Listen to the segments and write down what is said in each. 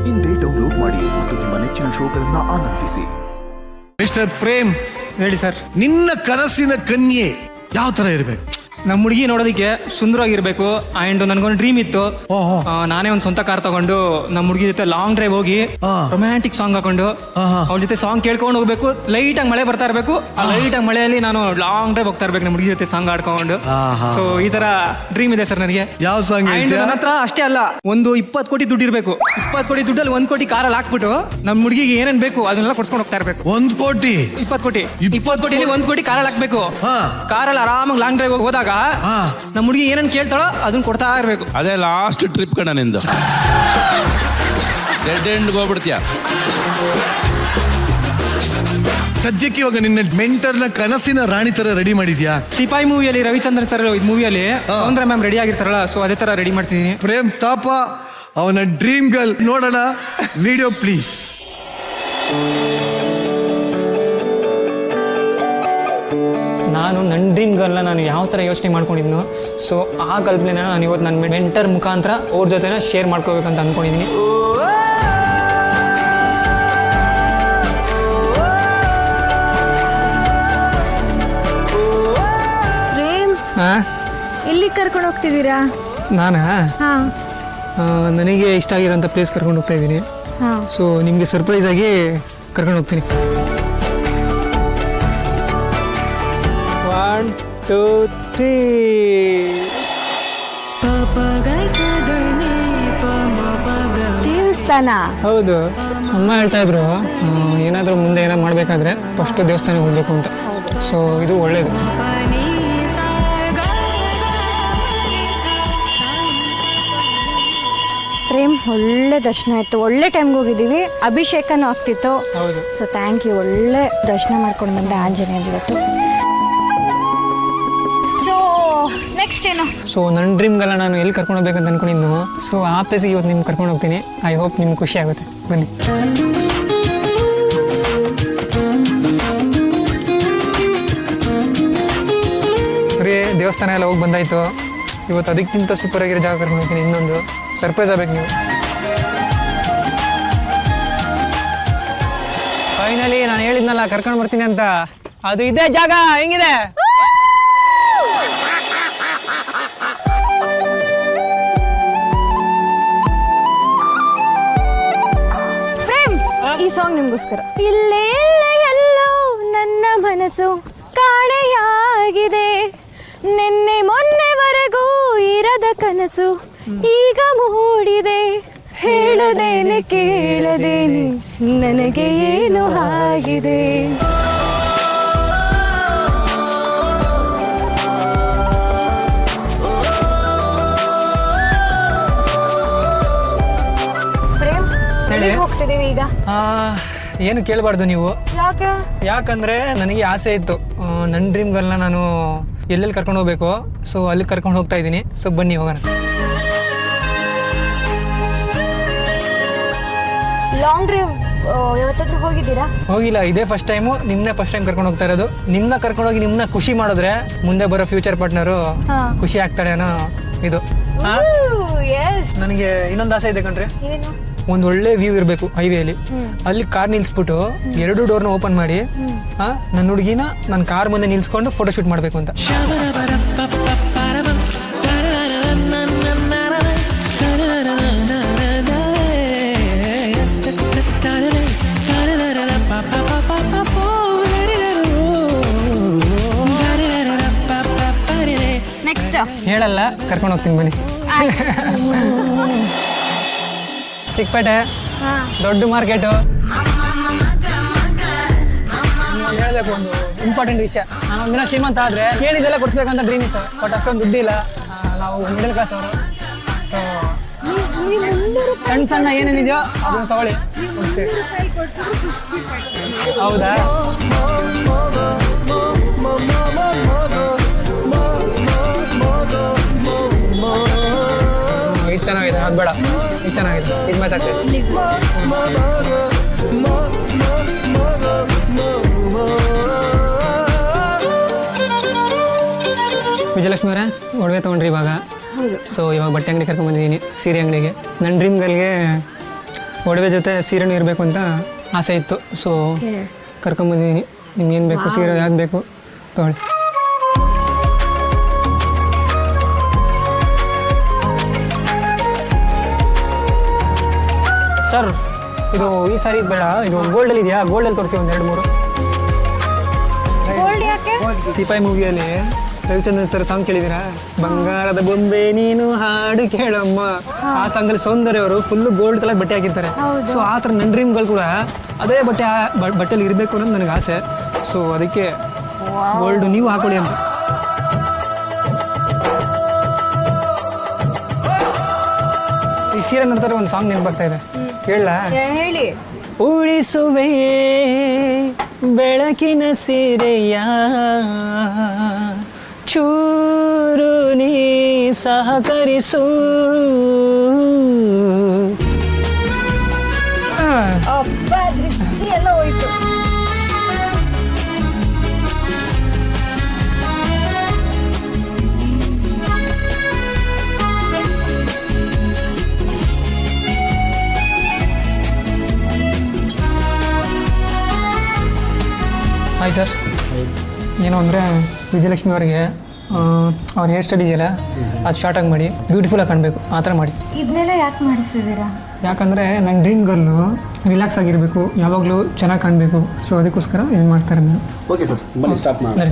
ಇಂದೇ ಡೌನ್ಲೋಡ್ ಮಾಡಿ ಮತ್ತು ನಿಮ್ಮ ನೆಚ್ಚಿನ ಶೋಗಳನ್ನ ಆನಂದಿಸಿ. ಮಿಸ್ಟರ್ ಪ್ರೇಮ್, ಹೇಳಿ ಸರ್. ನಿನ್ನ ಕನಸಿನ ಕನ್ಯೆ ಯಾವ ತರ ಇರಬೇಕು? ನಮ್ಮ ಹುಡುಗಿ ನೋಡೋದಕ್ಕೆ ಸುಂದರವಾಗಿರ್ಬೇಕು. ಆ್ಯಂಡ್ ನನಗೊಂದು ಡ್ರೀಮ್ ಇತ್ತು. ನಾನೇ ಒಂದು ಸ್ವಂತ ಕಾರ್ ತಗೊಂಡು ನಮ್ಮ ಹುಡುಗಿ ಜೊತೆ ಲಾಂಗ್ ಡ್ರೈವ್ ಹೋಗಿ ರೊಮ್ಯಾಂಟಿಕ್ ಸಾಂಗ್ ಹಾಕೊಂಡು ಅವ್ಳ ಜೊತೆ ಸಾಂಗ್ ಕೇಳ್ಕೊಂಡು ಹೋಗ್ಬೇಕು. ಲೈಟ್ ಆಗಿ ಮಳೆ ಬರ್ತಾ ಇರಬೇಕು. ಆ ಲೈಟ್ ಆಗಿ ಮಳೆಯಲ್ಲಿ ನಾನು ಲಾಂಗ್ ಡ್ರೈವ್ ಹೋಗ್ತಾ ಇರ್ಬೇಕು ನಮ್ಮ ಹುಡುಗಿ ಜೊತೆ ಸಾಂಗ್ ಆಡ್ಕೊಂಡು. ಸೊ ಈ ತರ ಡ್ರೀಮ್ ಇದೆ ಸರ್ ನನಗೆ. ಯಾವ ಸಾಂಗ್? ನನ್ನ ಹತ್ರ ಅಷ್ಟೇ ಅಲ್ಲ, ಒಂದು 20 ಕೋಟಿ ದುಡ್ಡು ಇರಬೇಕು. 20 ಕೋಟಿ ದುಡ್ಡಲ್ಲಿ 1 ಕೋಟಿ ಕಾರಲ್ಲಿ ಹಾಕ್ಬಿಟ್ಟು ನಮ್ಮ ಹುಡುಗಿಗೆ ಏನೇನ್ ಬೇಕು ಅದನ್ನೆಲ್ಲ ಕೊಡ್ಸ್ಕೊಂಡು ಹೋಗ್ತಾ ಇರ್ಬೇಕು. 1 ಕೋಟಿ 20 ಕೋಟಿ 20 ಕೋಟಿಲಿ 1 ಕೋಟಿ ಕಾರಲ್ಲಿ ಹಾಕ್ಬೇಕು. ಕಾರಲ್ಲಿ ಆರಾಮಾಗಿ ಲಾಂಗ್ ಡ್ರೈವ್ ಹೋದಾಗ ನಮ್ಮ ಹುಡುಗಿ ಏನನ್ ಕೇಳ್ತಾಳೋ ಅದನ್ನ ಕೊಡ್ತಾ ಇರ್ಬೇಕು. ಅದೇ ಲಾಸ್ಟ್ ಟ್ರಿಪ್ ಕಣ ನಿಂದು. ಡೆಡ್ ಎಂಡ್ ಹೋಗ್ಬಿಡ್ತೀಯ. ಸದ್ಯಕ್ಕೆ ಇವಾಗ ನಿನ್ನ ಮೆಂಟರ್ನ ಕನಸಿನ ರಾಣಿ ತರ ರೆಡಿ ಮಾಡಿದ್ಯಾ? ಸಿಪಾಯಿ ಮೂವಿಯಲ್ಲಿ ರವಿಚಂದ್ರನ್ ಸರ್ ಮೂವಿಯಲ್ಲಿ ಸೌಂದರ್ಯ ಮ್ಯಾಮ್ ರೆಡಿ ಆಗಿರ್ತಾರಲ್ಲ, ಸೊ ಅದೇ ತರ ರೆಡಿ ಮಾಡ್ತಿದ್ದೀನಿ. ಪ್ರೇಮ್ ತಾಪ ಅವನ ಡ್ರೀಮ್ ಗರ್ಲ್ ನೋಡೋಣ. Video please. ನಾನು ನನ್ನ ಡ್ರೀಮ್ ಗರ್ಲ್ನ ನಾನು ಯಾವ ಥರ ಯೋಚನೆ ಮಾಡ್ಕೊಂಡಿದ್ನೋ, ಸೊ ಆ ಕಲ್ಪನೆನ ನಾನು ಇವತ್ತು ನನ್ನ ಮೆಂಟರ್ ಮುಖಾಂತರ ಅವ್ರ ಜೊತೆನ ಶೇರ್ ಮಾಡ್ಕೋಬೇಕಂತ ಅಂದ್ಕೊಂಡಿದ್ದೀನಿ. ಎಲ್ಲಿ ಕರ್ಕೊಂಡು ಹೋಗ್ತಿದ್ದೀರಾ? ನಾನು ನನಗೆ ಇಷ್ಟ ಆಗಿರೋಂಥ ಪ್ಲೇಸ್ ಕರ್ಕೊಂಡು ಹೋಗ್ತಾ ಇದ್ದೀನಿ. ಸೊ ನಿಮಗೆ ಸರ್ಪ್ರೈಸ್ ಆಗಿ ಕರ್ಕೊಂಡು ಹೋಗ್ತೀನಿ. 1 2 3 ದೇವಸ್ಥಾನ. ಹೌದು, ಅಮ್ಮ ಹೇಳ್ತಾ ಇದ್ರು ಏನಾದರೂ ಮುಂದೆ ಏನಾದ್ರು ಮಾಡಬೇಕಾದ್ರೆ ಫಸ್ಟ್ ದೇವಸ್ಥಾನಕ್ಕೆ ಹೋಗ್ಬೇಕು ಅಂತ. ಸೊ ಇದು ಒಳ್ಳೇದು. ಪ್ರೇಮ್, ಒಳ್ಳೆ ದರ್ಶನ ಆಯ್ತು. ಒಳ್ಳೆ ಟೈಮ್ಗೆ ಹೋಗಿದ್ದೀವಿ. ಅಭಿಷೇಕನೂ ಆಗ್ತಿತ್ತು. ಹೌದು. So thank you. ಒಳ್ಳೆ ದರ್ಶನ ಮಾಡ್ಕೊಂಡು ಬಂದೆ ಆಂಜನೇಯ ಇವತ್ತು. ಸೊ ನೆಕ್ಸ್ಟ್ ಏನು? ಸೊ ನನ್ನ ಡ್ರೀಮ್ಗೆಲ್ಲ ನಾನು ಎಲ್ಲಿ ಕರ್ಕೊಂಡು ಹೋಗ್ಬೇಕಂತ ಅನ್ಕೊಂಡಿದ್ದು. ಸೊ ಆ ಪ್ಲೇಸಿಗೆ ಇವತ್ತು ನಿಮ್ಗೆ ಕರ್ಕೊಂಡು ಹೋಗ್ತೀನಿ. ಐ ಹೋಪ್ ನಿಮ್ಗೆ ಖುಷಿ ಆಗುತ್ತೆ. ಬನ್ನಿ. ಬರೀ ದೇವಸ್ಥಾನ ಎಲ್ಲ ಹೋಗಿ ಬಂದಾಯ್ತು. ಇವತ್ತು ಅದಕ್ಕಿಂತ ಸೂಪರ್ ಆಗಿರೋ ಜಾಗ ಕರ್ಕೊಂಡು ಹೋಗ್ತೀನಿ. ಇನ್ನೊಂದು ಸರ್ಪ್ರೈಸ್ ಆಗ್ಬೇಕು ನೀವು. ಫೈನಲಿ ನಾನು ಹೇಳಿದ್ನಲ್ಲ ಕರ್ಕೊಂಡು ಬರ್ತೀನಿ ಅಂತ, ಅದು ಇದೇ ಜಾಗ. ಹೆಂಗಿದೆ? ಪ್ರೇಮ್, ಈ ಸಾಂಗ್ ನಿಮ್ಗೋಸ್ಕರ. ಇಲ್ಲೇ ಎಲ್ಲೋ ನನ್ನ ಮನಸ್ಸು ಕಾಣೆಯಾಗಿದೆ. ನಿನ್ನೆ ಮೊನ್ನೆವರೆಗೂ ಇರದ ಕನಸು ಈಗ ಮೂಡಿದೆ. ಹೇಳದೇನೆ ಕೇಳದೇನೆ ನನಗೆ ಏನು ಆಗಿದೆ. ಪ್ರೇಮ್, ಹೋಗ್ತಿದೀವಿ ಈಗ. ಏನು ಕೇಳಬಾರ್ದು ನೀವು. ಯಾಕಂದ್ರೆ ನನಗೆ ಆಸೆ ಇತ್ತು, ನನ್ನ ಡ್ರೀಮ್ ಗರ್ಲ್ನ ನಾನು ಎಲ್ಲೆಲ್ಲಿ ಕರ್ಕೊಂಡು ಹೋಗ್ಬೇಕು. ಸೊ ಅಲ್ಲಿ ಕರ್ಕೊಂಡು ಹೋಗ್ತಾ ಇದ್ದೀನಿ. ಸೊ ಬನ್ನಿ ಹೋಗೋಣ. ಲಾಂಗ್ ಡ್ರೈವ್ ಯಾವತ್ತಾದ್ರೂ ಹೋಗಿದ್ದೀರಾ? ಹೋಗಿಲ್ಲ, ಇದೇ ಫಸ್ಟ್ ಟೈಮು. ನಿಮ್ಮನ್ನೇ ಫಸ್ಟ್ ಟೈಮ್ ಕರ್ಕೊಂಡು ಹೋಗ್ತಾ ಇರೋದು. ನಿಮ್ಮನ್ನ ಕರ್ಕೊಂಡು ಹೋಗಿ ನಿಮ್ಮನ್ನ ಖುಷಿ ಮಾಡಿದ್ರೆ ಮುಂದೆ ಬರೋ ಫ್ಯೂಚರ್ ಪಾರ್ಟ್ನರು ಖುಷಿ ಆಗ್ತಾಳೆ ಅನ್ನೋ ಇದು. ನನಗೆ ಇನ್ನೊಂದು ಆಸೆ ಇದೆ ಕಣ್ರಿ. ಒಂದು ಒಳ್ಳೆ ವ್ಯೂ ಇರಬೇಕು ಹೈವೇಲಿ. ಅಲ್ಲಿ ಕಾರ್ ನಿಲ್ಸ್ಬಿಟ್ಟು 2 ಡೋರ್ನ ಓಪನ್ ಮಾಡಿ ನನ್ನ ಹುಡುಗಿನ ನನ್ನ ಕಾರ್ ಮುಂದೆ ನಿಲ್ಸ್ಕೊಂಡು ಫೋಟೋ ಶೂಟ್ ಮಾಡಬೇಕು ಅಂತ. ನೆಕ್ಸ್ಟ್ ಹೇಳಲ್ಲ, ಕರ್ಕೊಂಡು ಹೋಗ್ತೀನಿ ಬನ್ನಿ. ಚಿಕ್ಕಪೇಟೆ ದೊಡ್ಡ ಮಾರ್ಕೆಟು. ಹೇಳಬೇಕು ಒಂದು ಇಂಪಾರ್ಟೆಂಟ್ ವಿಷಯ. ನಾನು ಒಂದಿನ ಶ್ರೀಮಂತ ಆದರೆ ಕೇಳಿದೆಲ್ಲ ಕೊಡಿಸ್ಬೇಕಂತ ಡ್ರೀಮ್ ಇತ್ತು. ಬಟ್ ಅಷ್ಟೊಂದು ದುಡ್ಡಿಲ್ಲ. ನಾವು ಮಿಡಲ್ ಕ್ಲಾಸ್ ಅವರು. ಸೊ ಸಣ್ಣ ಏನೇನಿದೆಯೋ ಅದನ್ನ ತಗೊಳ್ಳಿ. ಹೌದಾ? ಇದು ಚೆನ್ನಾಗಿದೆ, ಅದು ಬೇಡ. ಇದು ಚೆನ್ನಾಗಿದೆ, ಇದು ಮಾತಾಡ್ತೇವೆ. ವಿಜಯಲಕ್ಷ್ಮಿ ಅವರೇ, ಒಡವೆ ತೊಗೊಂಡ್ರಿ ಇವಾಗ. ಸೊ ಇವಾಗ ಬಟ್ಟೆ ಅಂಗಡಿ ಕರ್ಕೊಂಡ್ ಬಂದಿದ್ದೀನಿ, ಸೀರೆ ಅಂಗಡಿಗೆ. ನನ್ನ ಡ್ರೀಮ್ ಗರ್ಲ್ಗೆ ಒಡವೆ ಜೊತೆ ಸೀರೆನೂ ಇರಬೇಕು ಅಂತ ಆಸೆ ಇತ್ತು. ಸೊ ಕರ್ಕೊಂಬಂದಿದ್ದೀನಿ. ನಿಮ್ಗೆ ಏನು ಬೇಕು, ಸೀರೆ ಯಾವ್ದು ಬೇಕು ತಗೊಳ್ಳಿ. ಸರ್ ಇದು ಈ ಸಾರಿ ಬೇಡ, ಇದು ಗೋಲ್ಡಲ್ಲಿ ಇದೆಯಾ? ಗೋಲ್ಡಲ್ಲಿ ತೋರಿಸಿ ಒಂದು 2-3. ಗೋಲ್ಡ್ ಯಾಕೆ? ಸಿಪಾಯಿ ಮೂವಿಯಲ್ಲಿ ರವಿಚಂದ್ರನ್ ಸರ್ ಸಾಂಗ್ ಕೇಳಿದಿರಾ? ಬಂಗಾರದ ಬೊಂಬೆ ನೀನು ಹಾಡು ಕೇಳಮ್ಮ. ಆ ಸಾಂಗಲ್ಲಿ ಸೌಂದರ್ಯ ಅವರು ಫುಲ್ ಗೋಲ್ಡ್ ಕಲರ್ ಬಟ್ಟೆ ಹಾಕಿರ್ತಾರೆ. ಸೊ ಆ ಥರ ನನ್ನ ಡ್ರೀಮ್ಗಳು ಕೂಡ ಅದೇ ಬಟ್ಟೆಲಿ ಇರಬೇಕು ಅನ್ನೋದು ನನಗೆ ಆಸೆ. ಸೊ ಅದಕ್ಕೆ ಗೋಲ್ಡ್ ನೀವು ಹಾಕೊಳ್ಳಿ ಅಂತ. ಈ ಸೀರೆ ನಂತರ ಒಂದು ಸಾಂಗ್ ನೆನಪು ಬರ್ತಾ ಇದೆ, ಹೇಳ? ಹೇಳಿ. ಉಳಿಸುವೆ ಬೆಳಕಿನ ಸೀರೆಯ ಚೂರು ನೀ ಸಹಕರಿಸು. ಅಬ್ಬ ದೃಷ್ಟಿ ಎಲ್ಲ ಹೋಯ್ತು. Hi sir. ಏನು ಅಂದರೆ ವಿಜಯಲಕ್ಷ್ಮಿ ಅವರಿಗೆ ಅವ್ರ ಹೇರ್ ಸ್ಟೈಲ್ ಇದೆಯಲ್ಲ ಅದು ಶಾರ್ಟಾಗಿ ಮಾಡಿ ಬ್ಯೂಟಿಫುಲ್ಲಾಗಿ ಕಾಣಬೇಕು, ಆ ಥರ ಮಾಡಿ. ಇದನ್ನೆಲ್ಲ ಯಾಕೆ ಮಾಡಿಸಿದ್ದೀರಾ? ಯಾಕಂದರೆ ನನ್ನ ಡ್ರೀಮ್ ಗರ್ಲು ರಿಲ್ಯಾಕ್ಸ್ ಆಗಿರಬೇಕು, ಯಾವಾಗಲೂ ಚೆನ್ನಾಗಿ ಕಾಣಬೇಕು. ಸೊ ಅದಕ್ಕೋಸ್ಕರ ಇದು ಮಾಡ್ತಾರೆ ನಾನು. ಓಕೆ ಸರ್, ಬನ್ನಿ ಸ್ಟಾರ್ಟ್ ಮಾಡಿ.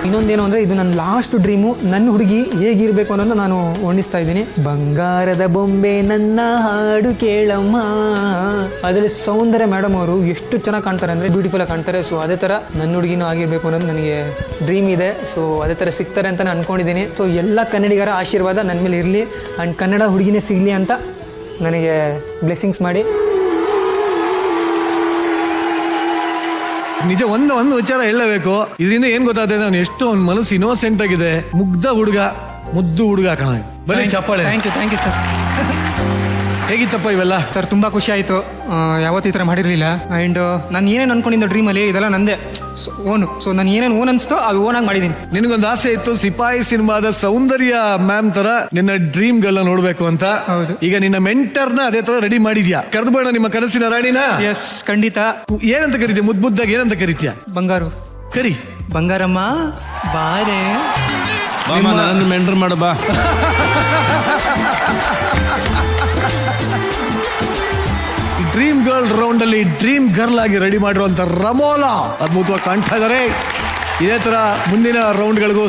ಇನ್ನೊಂದೇನು ಅಂದರೆ ಇದು ನನ್ನ ಲಾಸ್ಟ್ ಡ್ರೀಮು. ನನ್ನ ಹುಡುಗಿ ಹೇಗಿರಬೇಕು ಅನ್ನೋದು ನಾನು ವರ್ಣಿಸ್ತಾ ಇದ್ದೀನಿ. ಬಂಗಾರದ ಬೊಂಬೆ ನನ್ನ ಹಾಡು ಕೇಳಮ್ಮ. ಅದರಲ್ಲಿ ಸೌಂದರ್ಯ ಮೇಡಮ್ ಅವರು ಎಷ್ಟು ಚೆನ್ನಾಗಿ ಕಾಣ್ತಾರೆ ಅಂದರೆ ಬ್ಯೂಟಿಫುಲ್ಲಾಗಿ ಕಾಣ್ತಾರೆ. ಸೊ ಅದೇ ಥರ ನನ್ನ ಹುಡುಗಿನೂ ಆಗಿರಬೇಕು ಅನ್ನೋದು ನನಗೆ ಡ್ರೀಮ್ ಇದೆ. ಸೊ ಅದೇ ಥರ ಸಿಗ್ತಾರೆ ಅಂತ ನಾನು ಅಂದ್ಕೊಂಡಿದ್ದೀನಿ. ಸೊ ಎಲ್ಲ ಕನ್ನಡಿಗರ ಆಶೀರ್ವಾದ ನನ್ನ ಮೇಲೆ ಇರಲಿ ಆ್ಯಂಡ್ ಕನ್ನಡ ಹುಡುಗಿನೇ ಸಿಗಲಿ ಅಂತ ನನಗೆ ಬ್ಲೆಸ್ಸಿಂಗ್ಸ್ ಮಾಡಿ. ನಿಜ ಒಂದು ವಿಚಾರ ಹೇಳಬೇಕು. ಇದರಿಂದ ಏನ್ ಗೊತ್ತಾಗ್ತದೆ, ನಾನು ಎಷ್ಟು ಅವ್ನ ಮನಸ್ಸು ಇನ್ನೋಸೆಂಟ್ ಆಗಿದೆ. ಮುಗ್ಧ ಹುಡುಗ, ಮುದ್ದು ಹುಡುಗ ಕಣ. ಬರೀ ಚಪ್ಪಾಳೆ. Thank you sir. ಹೇಗಿತ್ತಪ್ಪ ಇವೆಲ್ಲ? ಸರ್ ತುಂಬ ಖುಷಿ ಆಯಿತು. ಯಾವತ್ತೂ ಈ ಥರ ಮಾಡಿರಲಿಲ್ಲ. ಆ್ಯಂಡ್ ನಾನು ಏನೇನು ಅಂದ್ಕೊಂಡಿದ್ದೆ ಡ್ರೀಮಲ್ಲಿ ಇದೆಲ್ಲ ನಂದೇ ಓನು. ಸೊ ನಾನು ಏನೇನು ಓನ್ ಅನಿಸ್ತೋ ಅದು ಓನಾಗಿ ಮಾಡಿದ್ದೀನಿ. ನಿನಗೊಂದು ಆಸೆ ಇತ್ತು ಸಿಪಾಯಿ ಸಿನಿಮಾದ ಸೌಂದರ್ಯ ಮ್ಯಾಮ್ ತರ ನಿನ್ನ ಡ್ರೀಮ್ ಗಳನ್ನ ನೋಡ್ಬೇಕು ಅಂತ. ಹೌದು. ಈಗ ನಿನ್ನ ಮೆಂಟರ್ನ ಅದೇ ತರ ರೆಡಿ ಮಾಡಿದ್ಯಾ. ಕರೆದ್ಬೇಡ ನಿಮ್ಮ ಕನಸಿನ ರಾಣಿನ. ಎಸ್, ಖಂಡಿತ. ಏನಂತ ಕರಿತೀಯ? ಮುದ್ದಾಗಿ ಏನಂತ ಕರಿತೀಯ? ಬಂಗಾರು. ಕರಿ. ಬಂಗಾರಮ್ಮ ಬಾರೆ. ನನ್ನ ಮೆಂಟರ್ ಮಾಡು ಬಾ. ಡ್ರೀಮ್ ಗರ್ಲ್ ರೌಂಡ್ ಅಲ್ಲಿ ಡ್ರೀಮ್ ಗರ್ಲ್ ಆಗಿ ರೆಡಿ ಮಾಡಿರುವಂತ ರಮೋಲಾ ಅದ್ಭುತವಾಗಿ ಕಾಣ್ತಾ ಇದಾರೆ. ಇದೇ ತರ ಮುಂದಿನ ರೌಂಡ್ಗಳಿಗೂ